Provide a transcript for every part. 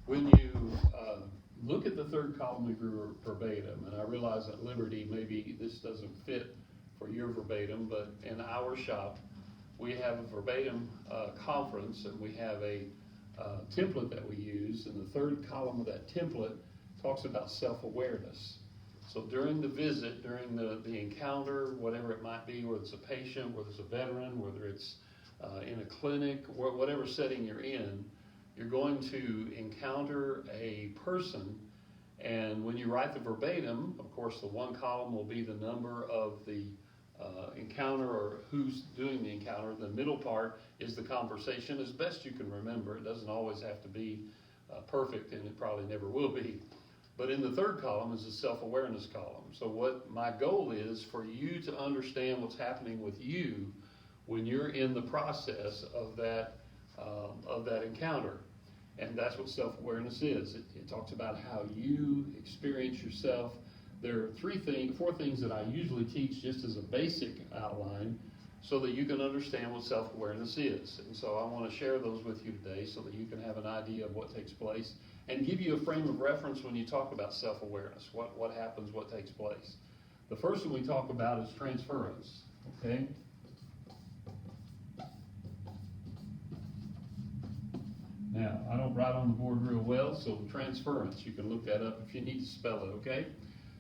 When you look at the third column of your verbatim, and I realize at Liberty, maybe this doesn't fit for your verbatim, but in our shop, we have a verbatim conference, and we have a template that we use, and the third column of that template talks about self-awareness. So during the visit, during the encounter, whatever it might be, whether it's a patient, whether it's a veteran, whether it's in a clinic, or whatever setting you're in, you're going to encounter a person, and when you write the verbatim, of course, the one column will be the number of the encounter or who's doing the encounter. The middle part is the conversation as best you can remember. It doesn't always have to be perfect, and it probably never will be. But in the third column is the self-awareness column. So what my goal is for you to understand what's happening with you when you're in the process of that encounter. And that's what self-awareness is. It talks about how you experience yourself. There are four things that I usually teach just as a basic outline so that you can understand what self-awareness is. And so I want to share those with you today so that you can have an idea of what takes place and give you a frame of reference when you talk about self-awareness, what happens, what takes place. The first one we talk about is transference, okay? Now, I don't write on the board real well, so transference, you can look that up if you need to spell it, okay?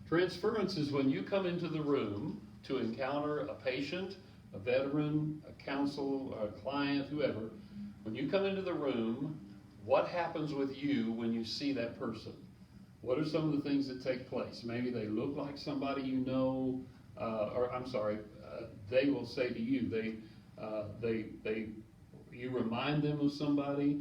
Transference is when you come into the room to encounter a patient, a veteran, a counsel, a client, whoever. When you come into the room, what happens with you when you see that person? What are some of the things that take place? Maybe they look like somebody you know, they will say to you, you remind them of somebody,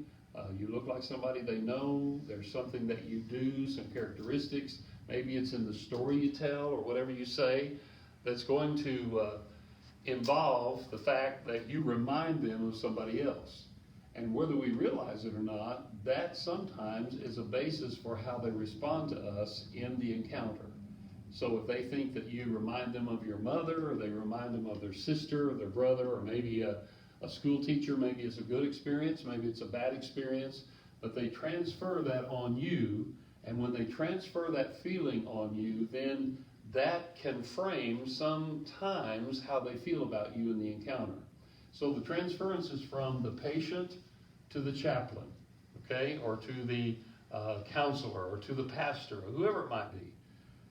you look like somebody they know, there's something that you do, some characteristics, maybe it's in the story you tell or whatever you say, that's going to involve the fact that you remind them of somebody else. And whether we realize it or not, that sometimes is a basis for how they respond to us in the encounter. So if they think that you remind them of your mother, or they remind them of their sister or their brother, or maybe a school teacher, maybe it's a good experience, maybe it's a bad experience, but they transfer that on you, and when they transfer that feeling on you, then that can frame sometimes how they feel about you in the encounter. So the transference is from the patient to the chaplain, okay, or to the counselor, or to the pastor, or whoever it might be.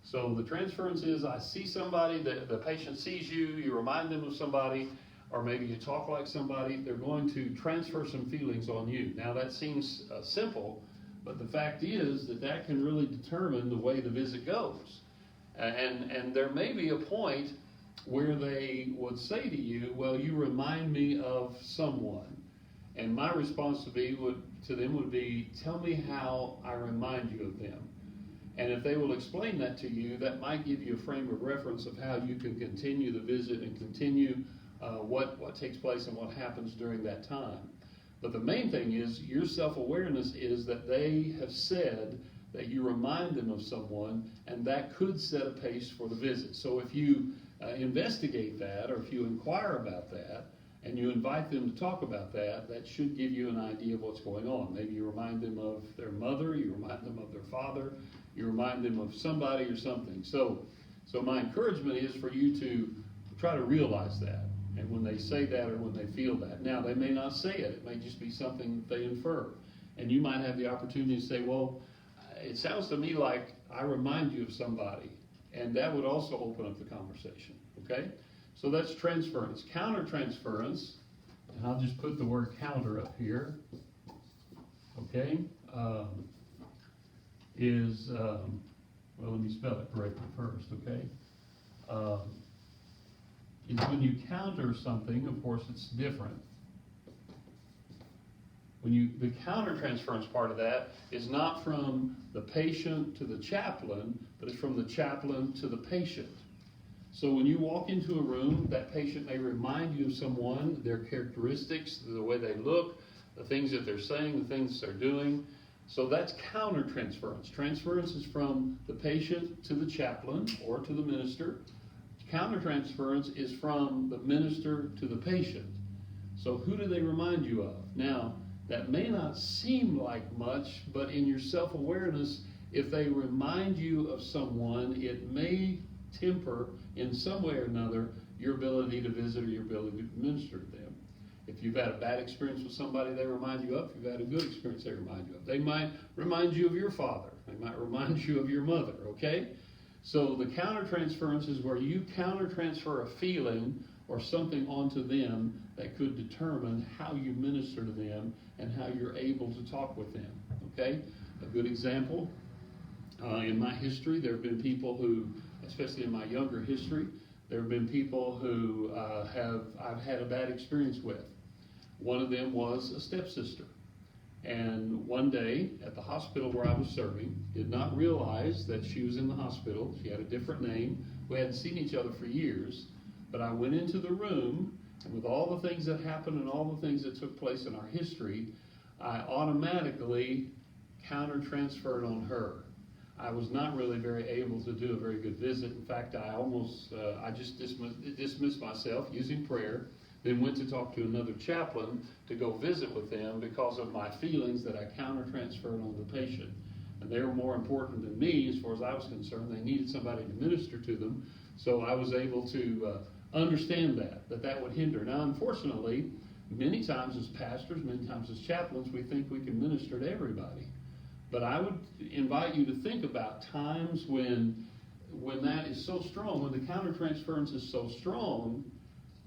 So the transference is, I see somebody, the patient sees you, you remind them of somebody, or maybe you talk like somebody, they're going to transfer some feelings on you. Now that seems simple, but the fact is that can really determine the way the visit goes. And there may be a point where they would say to you, well, you remind me of someone. And my response to them would be, tell me how I remind you of them. And if they will explain that to you, that might give you a frame of reference of how you can continue the visit and continue what takes place and what happens during that time. But the main thing is, your self-awareness is that they have said that you remind them of someone, and that could set a pace for the visit. So if you investigate that, or if you inquire about that, and you invite them to talk about that, that should give you an idea of what's going on. Maybe you remind them of their mother, you remind them of their father, you remind them of somebody or something. So my encouragement is for you to try to realize that. And when they say that or when they feel that. Now, they may not say it. It may just be something that they infer. And you might have the opportunity to say, well, it sounds to me like I remind you of somebody. And that would also open up the conversation, okay? So that's transference. Countertransference, and I'll just put the word counter up here, okay, well, let me spell it correctly first, okay? Is when you counter something, of course, it's different. The countertransference part of that is not from the patient to the chaplain, but it's from the chaplain to the patient. So when you walk into a room, that patient may remind you of someone, their characteristics, the way they look, the things that they're saying, the things they're doing. So that's countertransference. Transference is from the patient to the chaplain or to the minister. Countertransference is from the minister to the patient. So who do they remind you of? Now, that may not seem like much, but in your self-awareness, if they remind you of someone, it may temper in some way or another your ability to visit or your ability to minister to them. If you've had a bad experience with somebody they remind you of, if you've had a good experience they remind you of. They might remind you of your father. They might remind you of your mother, okay? So the countertransference is where you countertransfer a feeling or something onto them that could determine how you minister to them and how you're able to talk with them, okay? A good example, in my history, there have been people who, especially in my younger history, there have been people who I've had a bad experience with. One of them was a stepsister. And one day at the hospital where I was serving, did not realize that she was in the hospital. She had a different name. We hadn't seen each other for years. But I went into the room, and with all the things that happened and all the things that took place in our history, I automatically counter-transferred on her. I was not really very able to do a very good visit. In fact, I just dismissed myself using prayer, then went to talk to another chaplain to go visit with them because of my feelings that I counter-transferred on the patient. And they were more important than me as far as I was concerned. They needed somebody to minister to them. So I was able to understand that would hinder. Now, unfortunately, many times as pastors, many times as chaplains, we think we can minister to everybody. But I would invite you to think about times when that is so strong, when the countertransference is so strong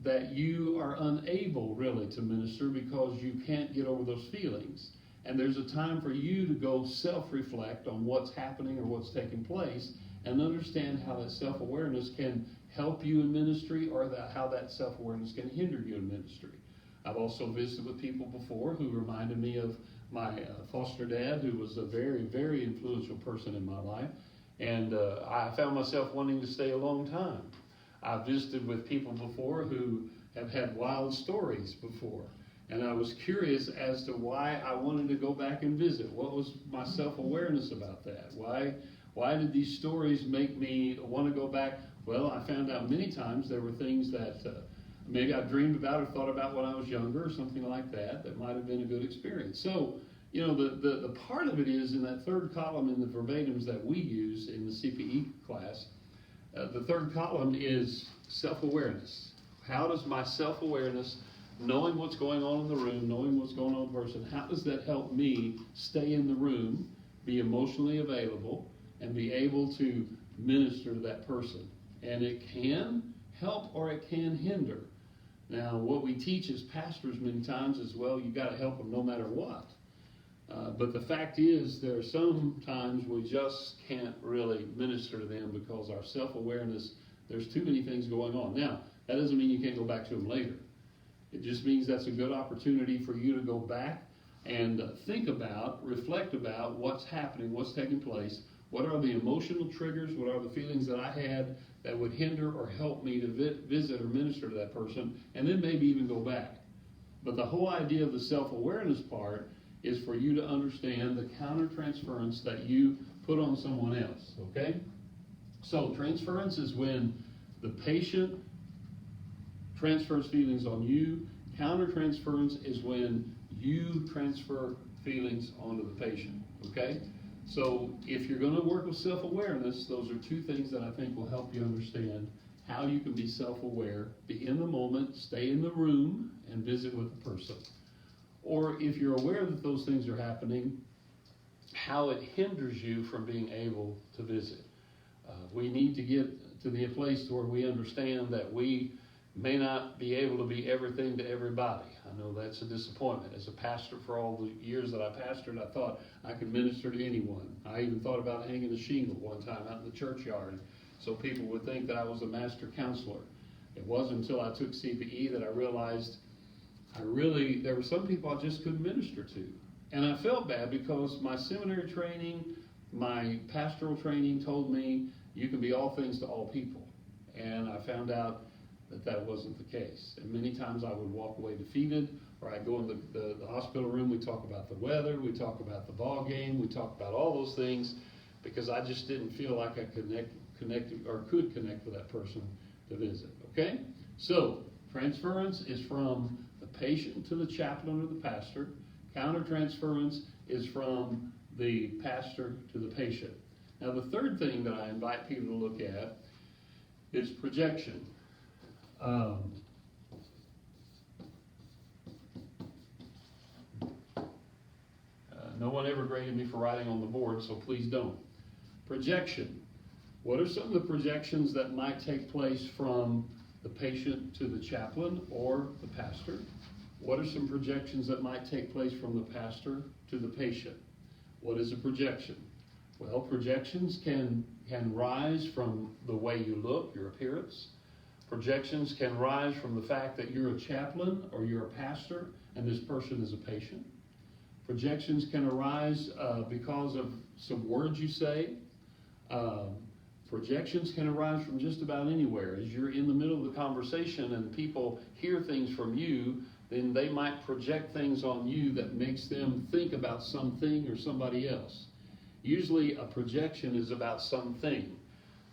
that you are unable really to minister because you can't get over those feelings. And there's a time for you to go self-reflect on what's happening or what's taking place and understand how that self-awareness can help you in ministry or how that self-awareness can hinder you in ministry. I've also visited with people before who reminded me of my foster dad, who was a very, very influential person in my life. And I found myself wanting to stay a long time. I've visited with people before who have had wild stories before. And I was curious as to why I wanted to go back and visit. What was my self-awareness about that? Why did these stories make me want to go back? Well, I found out many times there were things that maybe I dreamed about or thought about when I was younger or something like that might have been a good experience. So, you know, the part of it is in that third column in the verbatims that we use in the CPE class, the third column is self-awareness. How does my self-awareness, knowing what's going on in the room, knowing what's going on in the person, how does that help me stay in the room, be emotionally available, and be able to minister to that person? And it can help or it can hinder. Now, what we teach as pastors many times is, well, you got to help them no matter what. But the fact is, there are some times we just can't really minister to them because our self-awareness, there's too many things going on. Now, that doesn't mean you can't go back to them later. It just means that's a good opportunity for you to go back and think about, reflect about what's happening, what's taking place, what are the emotional triggers, what are the feelings that I had that would hinder or help me to visit or minister to that person, and then maybe even go back. But the whole idea of the self-awareness part is for you to understand the countertransference that you put on someone else, okay? So transference is when the patient transfers feelings on you. Countertransference is when you transfer feelings onto the patient, okay? So if you're going to work with self-awareness, those are two things that I think will help you understand how you can be self-aware, be in the moment, stay in the room, and visit with the person. Or if you're aware that those things are happening, how it hinders you from being able to visit. We need to get to the place where we understand that we may not be able to be everything to everybody. I know that's a disappointment. As a pastor, for all the years that I pastored, I thought I could minister to anyone. I even thought about hanging a shingle one time out in the churchyard so people would think that I was a master counselor. It wasn't until I took CPE that I realized there were some people I just couldn't minister to. And I felt bad because my seminary training, my pastoral training told me you can be all things to all people. And I found out that wasn't the case. And many times I would walk away defeated, or I'd go in the hospital room, we talk about the weather, we talk about the ball game, we talk about all those things, because I just didn't feel like I connected or could connect with that person to visit, okay? So, transference is from the patient to the chaplain or the pastor. Countertransference is from the pastor to the patient. Now, the third thing that I invite people to look at is projection. No one ever graded me for writing on the board, so please don't. Projection. What are some of the projections that might take place from the patient to the chaplain or the pastor? What are some projections that might take place from the pastor to the patient? What is a projection? Well, projections can rise from the way you look, your appearance. Projections can rise from the fact that you're a chaplain or you're a pastor and this person is a patient. Projections can arise because of some words you say. Projections can arise from just about anywhere. As you're in the middle of the conversation and people hear things from you, then they might project things on you that makes them think about something or somebody else. Usually a projection is about something.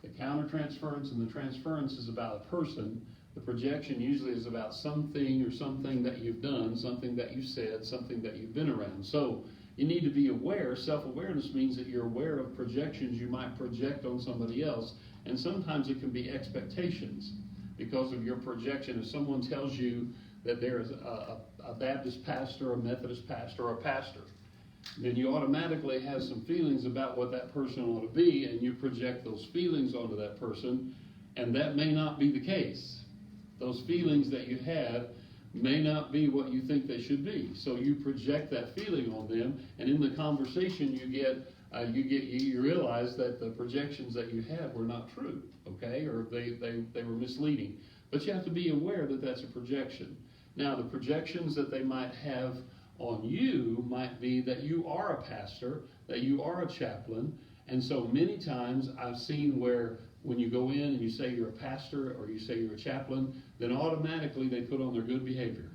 The countertransference and the transference is about a person. The projection usually is about something or something that you've done, something that you've said, something that you've been around. So you need to be aware. Self-awareness means that you're aware of projections you might project on somebody else. And sometimes it can be expectations because of your projection. If someone tells you that there is a Baptist pastor, a Methodist pastor, or a pastor, then you automatically have some feelings about what that person ought to be, and you project those feelings onto that person, and that may not be the case. Those feelings that you have may not be what you think they should be. So you project that feeling on them, and in the conversation you realize that the projections that you had were not true, okay, or they were misleading. But you have to be aware that that's a projection. Now, the projections that they might have on you might be that you are a pastor, that you are a chaplain, and so many times I've seen where when you go in and you say you're a pastor or you say you're a chaplain, then automatically they put on their good behavior.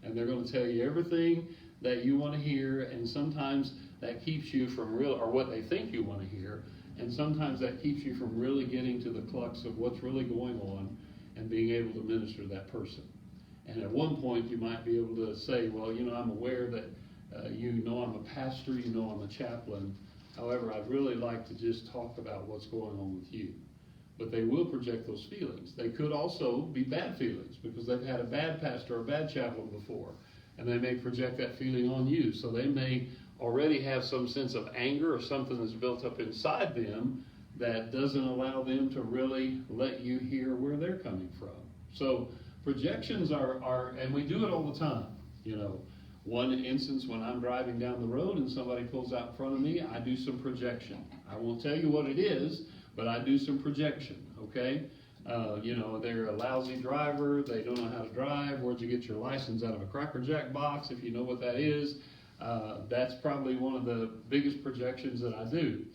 And they're going to tell you everything that you want to hear, and sometimes that keeps you from or what they think you want to hear, and sometimes that keeps you from really getting to the crux of what's really going on and being able to minister to that person. And at one point you might be able to say, well, I'm aware that I'm a pastor, I'm a chaplain. However, I'd really like to just talk about what's going on with you. But they will project those feelings. They could also be bad feelings because they've had a bad pastor or a bad chaplain before, and they may project that feeling on you. So they may already have some sense of anger or something that's built up inside them that doesn't allow them to really let you hear where they're coming from. So projections are, and we do it all the time. One instance when I'm driving down the road and somebody pulls out in front of me, I do some projection. I won't tell you what it is, but I do some projection, okay? They're a lousy driver, they don't know how to drive. Where'd you get your license? Out of a Cracker Jack box, if you know what that is. That's probably one of the biggest projections that I do.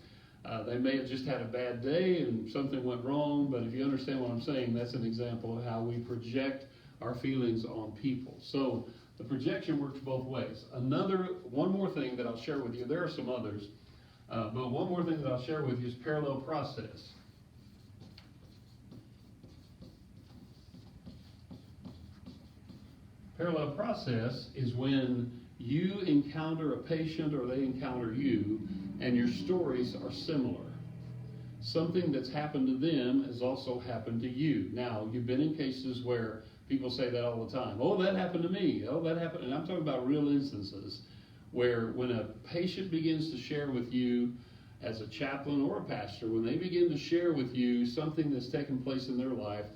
They may have just had a bad day and something went wrong, but if you understand what I'm saying, that's an example of how we project our feelings on people. So the projection works both ways. One more thing that I'll share with you, there are some others, but one more thing that I'll share with you is parallel process. Parallel process is when you encounter a patient or they encounter you, and your stories are similar. Something that's happened to them has also happened to you. Now, you've been in cases where people say that all the time. Oh, that happened to me. Oh, that happened. And I'm talking about real instances where when a patient begins to share with you as a chaplain or a pastor, when they begin to share with you something that's taken place in their life,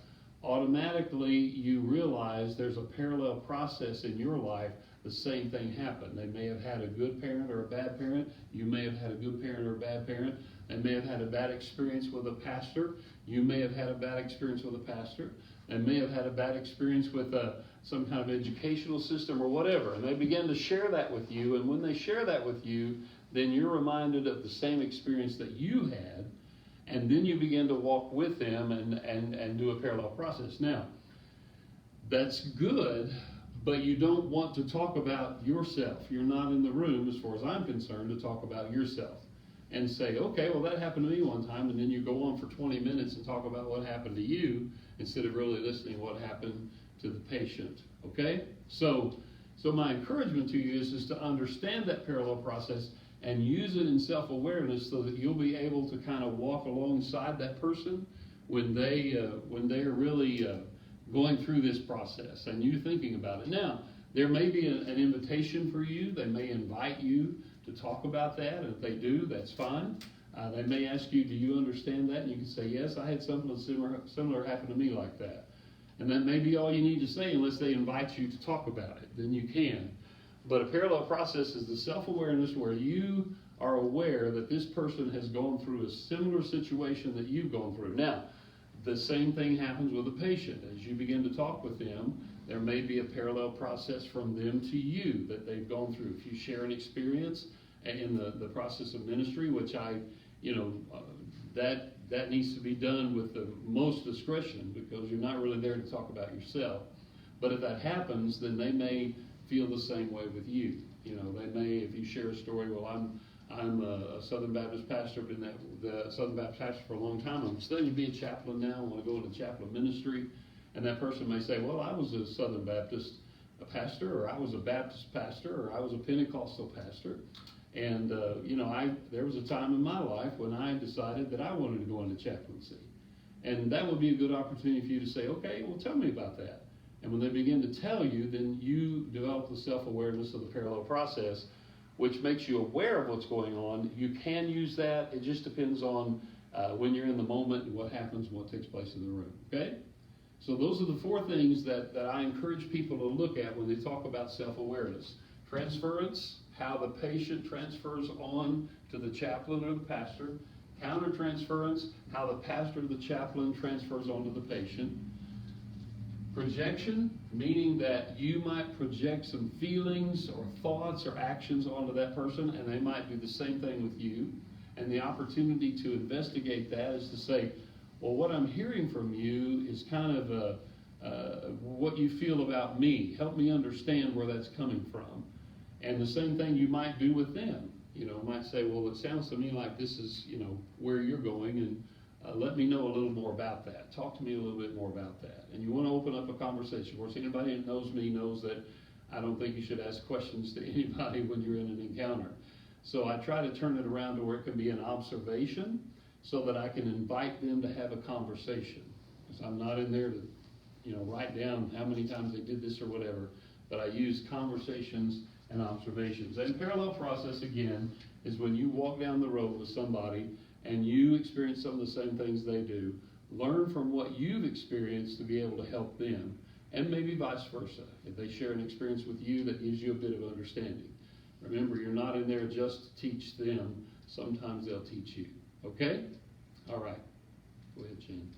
automatically you realize there's a parallel process in your life. The same thing happened. They may have had a good parent or a bad parent. You may have had a good parent or a bad parent. They may have had a bad experience with a pastor. You may have had a bad experience with a pastor. They may have had a bad experience with some kind of educational system or whatever. And they begin to share that with you. And when they share that with you, then you're reminded of the same experience that you had. And then you begin to walk with them and do a parallel process. Now, that's good, but you don't want to talk about yourself. You're not in the room, as far as I'm concerned, to talk about yourself and say, okay, well, that happened to me one time, and then you go on for 20 minutes and talk about what happened to you instead of really listening to what happened to the patient, okay? So So my encouragement to you is to understand that parallel process and use it in self-awareness so that you'll be able to kind of walk alongside that person when they're really going through this process and you thinking about it. Now, there may be an invitation for you. They may invite you to talk about that, and if they do, that's fine. They may ask you, do you understand that? And you can say, yes, I had something similar happen to me like that. And that may be all you need to say unless they invite you to talk about it. Then you can. But a parallel process is the self-awareness where you are aware that this person has gone through a similar situation that you've gone through. Now, the same thing happens with a patient. As you begin to talk with them, there may be a parallel process from them to you that they've gone through. If you share an experience in the process of ministry, which that needs to be done with the most discretion because you're not really there to talk about yourself. But if that happens, then they may feel the same way with you. They may, if you share a story, well, I'm a Southern Baptist pastor, been the Southern Baptist pastor for a long time. I'm studying to be a chaplain now. I want to go into chaplain ministry. And that person may say, well, I was a Southern Baptist pastor, or I was a Baptist pastor, or I was a Pentecostal pastor. And, there was a time in my life when I decided that I wanted to go into chaplaincy. And that would be a good opportunity for you to say, okay, well, tell me about that. And when they begin to tell you, then you develop the self-awareness of the parallel process, which makes you aware of what's going on. You can use that. It just depends on when you're in the moment and what happens and what takes place in the room, okay? So those are the 4 things that I encourage people to look at when they talk about self-awareness. Transference, how the patient transfers on to the chaplain or the pastor. Countertransference, how the pastor or the chaplain transfers on to the patient. Projection, meaning that you might project some feelings or thoughts or actions onto that person, and they might do the same thing with you. And the opportunity to investigate that is to say, well, what I'm hearing from you is kind of what you feel about me. Help me understand where that's coming from. And the same thing you might do with them. Might say, well, it sounds to me like this is, where you're going, and let me know a little more about that. Talk to me a little bit more about that. And you want to open up a conversation. Of course, anybody that knows me knows that I don't think you should ask questions to anybody when you're in an encounter. So I try to turn it around to where it can be an observation so that I can invite them to have a conversation. Because I'm not in there to, write down how many times they did this or whatever, but I use conversations and observations. And parallel process, again, is when you walk down the road with somebody and you experience some of the same things they do. Learn from what you've experienced to be able to help them, and maybe vice versa. If they share an experience with you that gives you a bit of understanding. Remember, you're not in there just to teach them. Sometimes they'll teach you. Okay? All right. Go ahead, Shane.